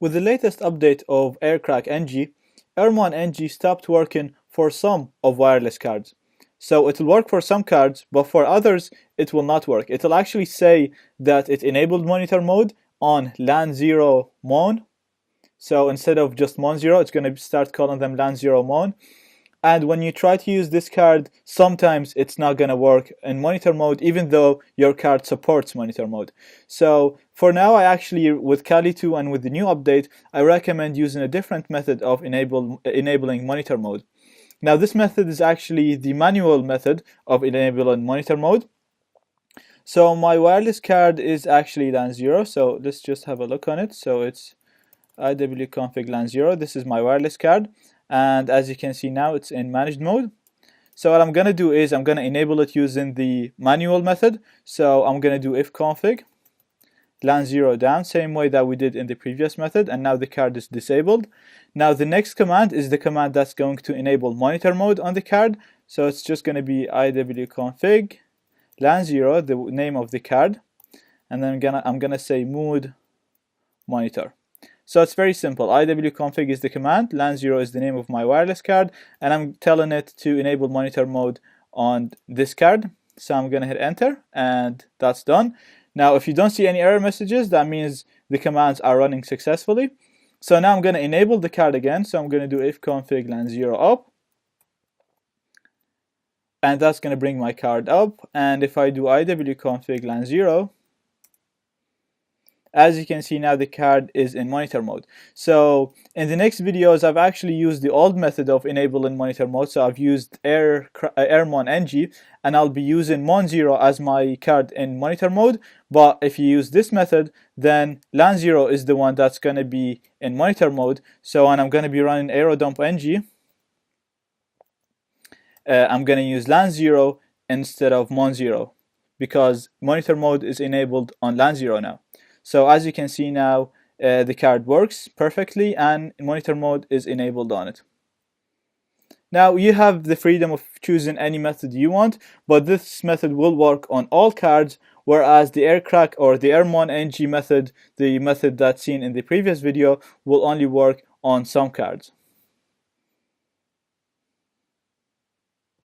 With the latest update of Aircrack NG, Airmon NG stopped working for some of wireless cards. So it will work for some cards, but for others it will not work. It will actually say that it enabled monitor mode on LAN 0 mon. So instead of just mon 0, it's going to start calling them LAN 0 mon. And when you try to use this card, sometimes it's not going to work in monitor mode, even though your card supports monitor mode. So for now, I actually, with Kali 2 and with the new update, I recommend using a different method of enabling monitor mode. Now, this method is actually the manual method of enabling monitor mode. So my wireless card is actually LAN 0. So let's just have a look on it. So it's iwconfig LAN 0. This is my wireless card. And as you can see now, it's in managed mode. So what I'm going to do is I'm going to enable it using the manual method. So I'm going to do ifconfig LAN 0 down, same way that we did in the previous method, and now the card is disabled. Now the next command is the command that's going to enable monitor mode on the card. So it's just going to be iwconfig LAN 0, the name of the card, and then I'm gonna say mode monitor. So it's very simple. iwconfig is the command, LAN 0 is the name of my wireless card, and I'm telling it to enable monitor mode on this card. So I'm gonna hit enter, and that's done. Now if you don't see any error messages, that means the commands are running successfully. So now I'm gonna enable the card again. So I'm gonna do ifconfig LAN 0 up, and that's gonna bring my card up. And if I do iwconfig LAN 0, as you can see now, the card is in monitor mode. So in the next videos, I've actually used the old method of enabling monitor mode. So I've used Airmon NG, and I'll be using mon 0 as my card in monitor mode. But if you use this method, then LAN 0 is the one that's going to be in monitor mode. So when I'm going to be running aerodump NG, I'm going to use LAN 0 instead of mon 0, because monitor mode is enabled on LAN 0 now. So as you can see now, the card works perfectly and monitor mode is enabled on it. Now you have the freedom of choosing any method you want, but this method will work on all cards, whereas the Aircrack or the Airmon NG method, the method that's seen in the previous video, will only work on some cards.